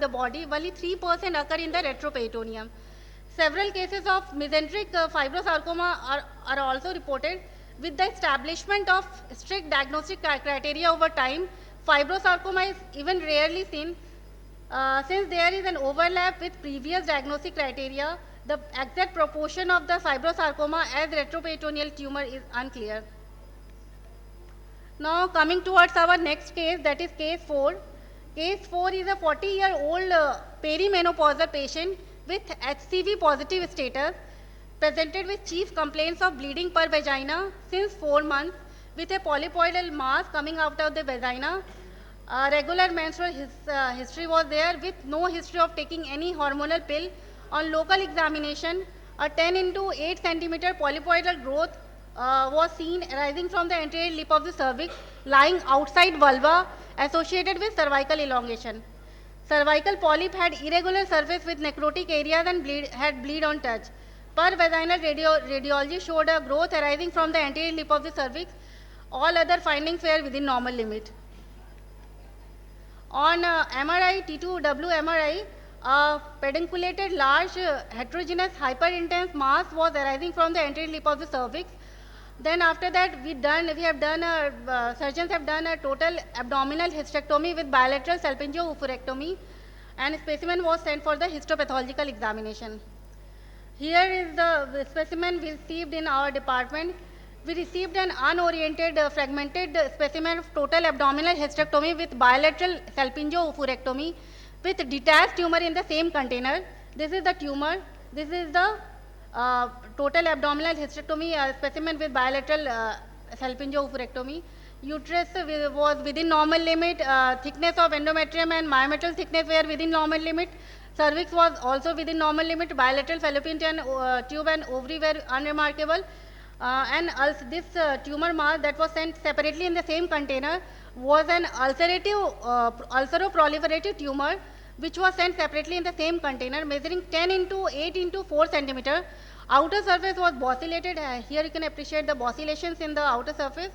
the body, only 3% occur in the retroperitoneum. Several cases of mesenteric fibrosarcoma are also reported. With the establishment of strict diagnostic criteria over time, fibrosarcoma is even rarely seen. Since there is an overlap with previous diagnostic criteria, the exact proportion of the fibrosarcoma as retroperitoneal tumor is unclear. Now coming towards our next case, that is case 4. Case 4 is a 40-year-old perimenopausal patient with HCV positive status, presented with chief complaints of bleeding per vagina since 4 months, with a polypoidal mass coming out of the vagina. Regular menstrual history was there, with no history of taking any hormonal pill. On local examination, a 10 into 8 centimeter polypoidal growth was seen arising from the anterior lip of the cervix, lying outside vulva, associated with cervical elongation. Cervical polyp had irregular surface with necrotic areas and had bleed on touch. Per vaginal radiology showed a growth arising from the anterior lip of the cervix. All other findings were within normal limit. On MRI, T2W MRI, a pedunculated large heterogeneous hyperintense mass was arising from the anterior lip of the cervix. Then after that, surgeons have done a total abdominal hysterectomy with bilateral salpingio-oophorectomy, and specimen was sent for the histopathological examination. Here is the specimen we received in our department. We received an unoriented fragmented specimen of total abdominal hysterectomy with bilateral salpingio-oophorectomy with detached tumor in the same container. This is the tumor. This is the total abdominal hysterectomy specimen with bilateral salpingio-oophorectomy. Uterus was within normal limit. Thickness of endometrium and myometrial thickness were within normal limit. Cervix was also within normal limit. Bilateral fallopian tube and ovary were unremarkable. And this tumor mass that was sent separately in the same container was an ulceroproliferative tumor, which was sent separately in the same container, measuring 10 into 8 into 4 centimeter. Outer surface was bosselated. Here you can appreciate the bossellations in the outer surface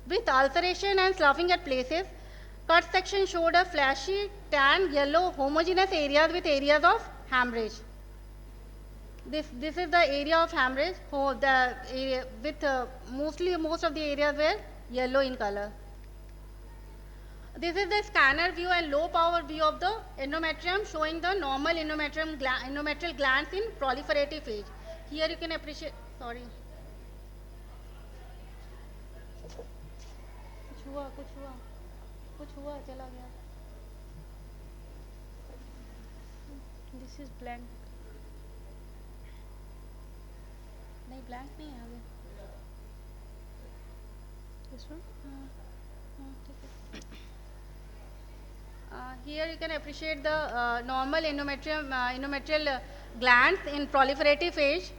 with ulceration and sloughing at places. Cut section showed a flashy tan yellow homogeneous areas with areas of hemorrhage. This is the area of hemorrhage. Most of the areas were yellow in color. This is the scanner view and low power view of the endometrium, showing the normal endometrial glands in proliferative phase. Here you can appreciate, sorry. कुछ हुआ चला गया. This is blank. नहीं blank नहीं है आगे. This one? Here you can appreciate the normal endometrial glands in proliferative phase.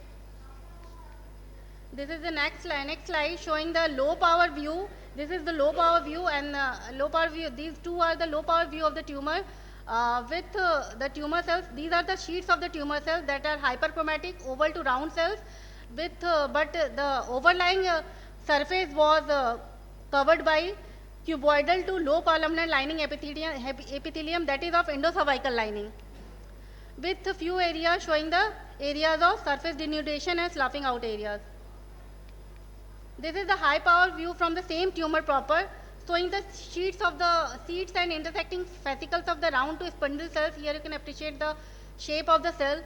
This is the next slide showing the low power view. This is the low power view, and low power view. These two are the low power view of the tumor with the tumor cells. These are the sheets of the tumor cells that are hyperchromatic, oval to round cells. But the overlying surface was covered by cuboidal to low columnar lining epithelium that is of endocervical lining, with a few areas showing the areas of surface denudation and sloughing out areas. This is the high power view from the same tumor proper, showing the sheets and intersecting fascicles of the round to spindle cells. Here you can appreciate the shape of the cell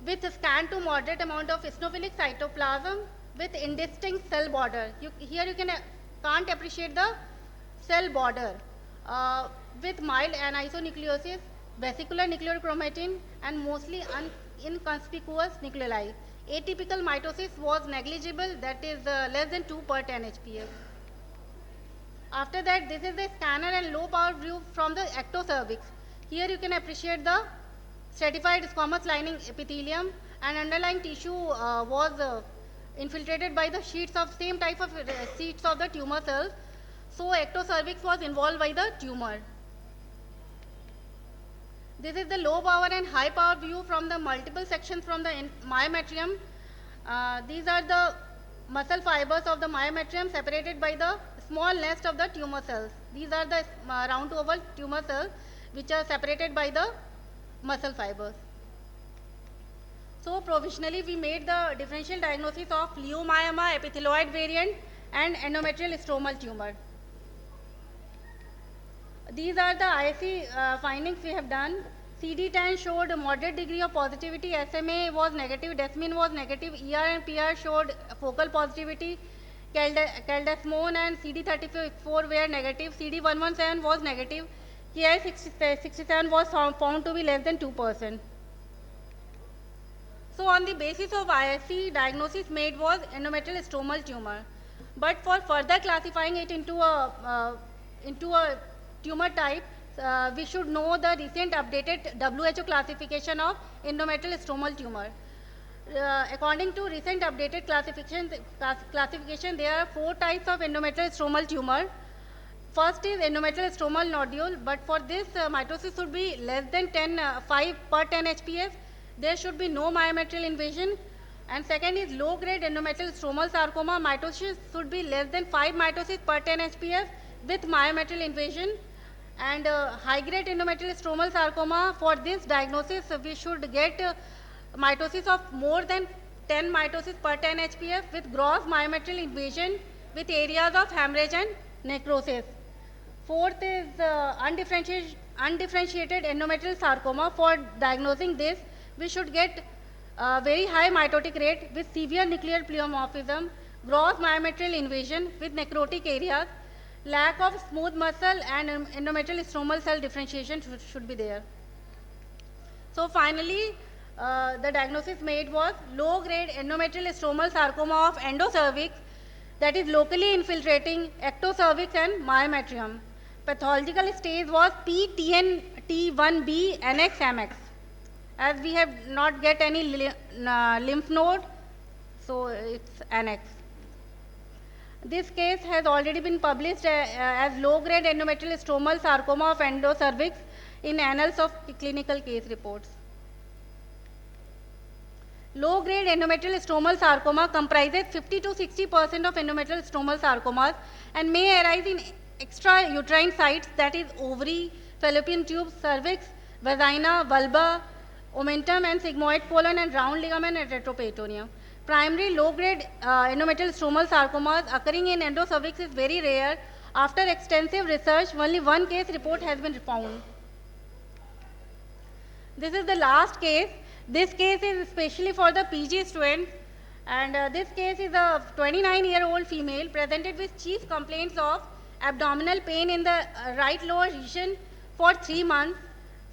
with a scan to moderate amount of eosinophilic cytoplasm with indistinct cell border. Here you can't appreciate the cell border with mild anisonucleosis, vesicular nuclear chromatin, and mostly inconspicuous nucleoli. Atypical mitosis was negligible, that is less than 2 per 10 HPS. After that, this is the scanner and low power view from the ectocervix. Here you can appreciate the stratified squamous lining epithelium, and underlying tissue was infiltrated by the sheets of same type of sheets of the tumor cells. So ectocervix was involved by the tumor. This is the low power and high power view from the multiple sections from the myometrium. These are the muscle fibers of the myometrium separated by the small nest of the tumor cells. These are the round to oval tumor cells which are separated by the muscle fibers. So provisionally we made the differential diagnosis of leiomyoma epithelioid variant and endometrial stromal tumor. These are the ISC findings we have done. CD10 showed a moderate degree of positivity, SMA was negative, Desmin was negative, ER and PR showed focal positivity, Caldesmone and CD34 were negative, CD117 was negative, Ki67 was found to be less than 2%. So on the basis of ISC, diagnosis made was endometrial stromal tumor. But for further classifying it into a tumor type, we should know the recent updated WHO classification of endometrial stromal tumor. According to recent updated classification, there are 4 types of endometrial stromal tumor. First is endometrial stromal nodule, but for this mitosis should be less than 5 per 10 HPS. There should be no myometrial invasion. And second is low-grade endometrial stromal sarcoma. Mitosis should be less than 5 mitosis per 10 HPS with myometrial invasion. And high-grade endometrial stromal sarcoma, for this diagnosis, we should get mitosis of more than 10 mitosis per 10 HPS with gross myometrial invasion with areas of hemorrhage and necrosis. Fourth is undifferentiated endometrial sarcoma. For diagnosing this, we should get very high mitotic rate with severe nuclear pleomorphism, gross myometrial invasion with necrotic areas, lack of smooth muscle and endometrial stromal cell differentiation should be there. So finally, the diagnosis made was low-grade endometrial stromal sarcoma of endocervix, that is locally infiltrating ectocervix and myometrium. Pathological stage was PTNT1B NX-MX. As we have not get any lymph node, so it's NX. This case has already been published as low-grade endometrial stromal sarcoma of endocervix in Annals of Clinical Case Reports. Low-grade endometrial stromal sarcoma comprises 50 to 60% of endometrial stromal sarcomas and may arise in extrauterine sites, that is ovary, fallopian tube, cervix, vagina, vulva, omentum and sigmoid colon and round ligament and retroperitoneum. Primary low-grade endometrial stromal sarcomas occurring in endocervix is very rare. After extensive research, only one case report has been found. This is the last case. This case is especially for the PG students, and this case is a 29-year-old female presented with chief complaints of abdominal pain in the right lower region for 3 months,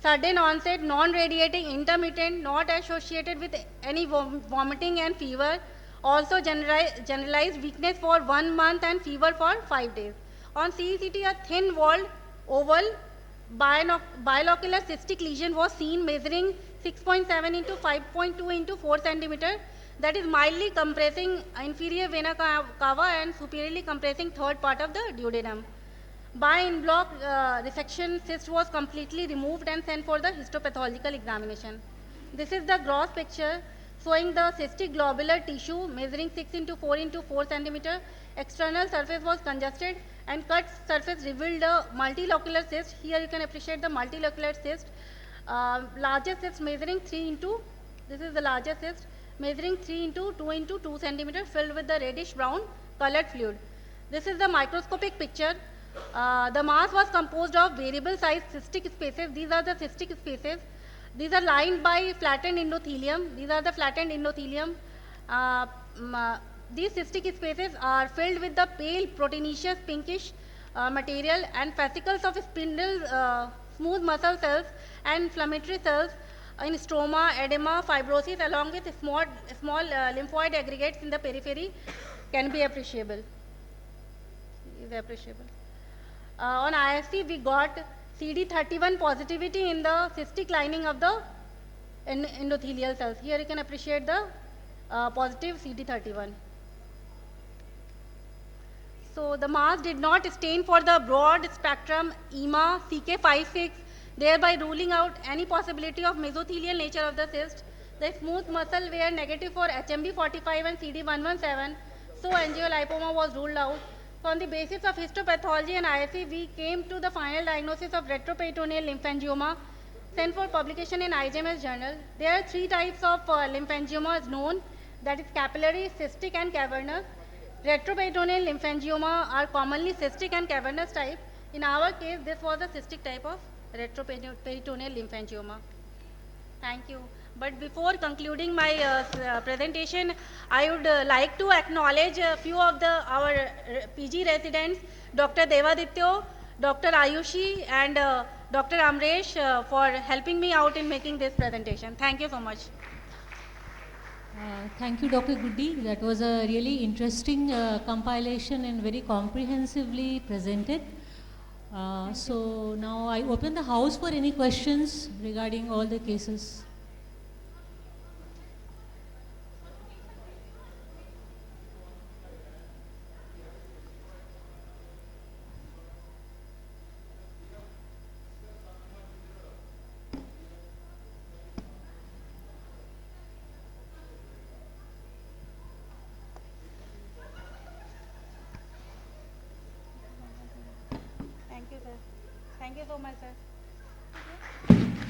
sudden onset, non-radiating, intermittent, not associated with any vomiting and fever, also generalized weakness for 1 month and fever for 5 days. On CECT, a thin-walled oval bilocular cystic lesion was seen measuring 6.7 into 5.2 into 4 centimeter, that is mildly compressing inferior vena cava and superiorly compressing third part of the duodenum. By in-block resection, cyst was completely removed and sent for the histopathological examination. This is the gross picture showing the cystic globular tissue measuring 6 into 4 into 4 centimeter. External surface was congested and cut surface revealed a multilocular cyst. Here you can appreciate the multilocular cyst. Largest cyst measuring 3 into, this is the largest cyst, measuring 3 into 2 into 2 centimeter filled with the reddish brown colored fluid. This is the microscopic picture. The mass was composed of variable size cystic spaces. These are the cystic spaces. These are lined by flattened endothelium. These are the flattened endothelium. These cystic spaces are filled with the pale proteinaceous pinkish material and fascicles of spindle smooth muscle cells and inflammatory cells in stroma, edema, fibrosis along with small lymphoid aggregates in the periphery can be appreciable. On ISC, we got CD31 positivity in the cystic lining of the endothelial cells. Here you can appreciate the positive CD31. So the mass did not stain for the broad spectrum EMA CK56, thereby ruling out any possibility of mesothelial nature of the cyst. The smooth muscle were negative for HMB45 and CD117, so angiolipoma was ruled out. So on the basis of histopathology and ISC, we came to the final diagnosis of retroperitoneal lymphangioma. sent for publication in IGMS journal. There are three types of lymphangiomas known, that is capillary, cystic and cavernous. Retroperitoneal lymphangioma are commonly cystic and cavernous type. In our case, this was a cystic type of retroperitoneal lympangioma. Thank you. But before concluding my presentation, I would like to acknowledge a few of our PG residents, Dr. Devadityo, Dr. Ayushi, and Dr. Amresh for helping me out in making this presentation. Thank you so much. Thank you, Dr. Goody. That was a really interesting compilation and very comprehensively presented. So now I open the house for any questions regarding all the cases. Thank you, sir. Thank you so much, sir.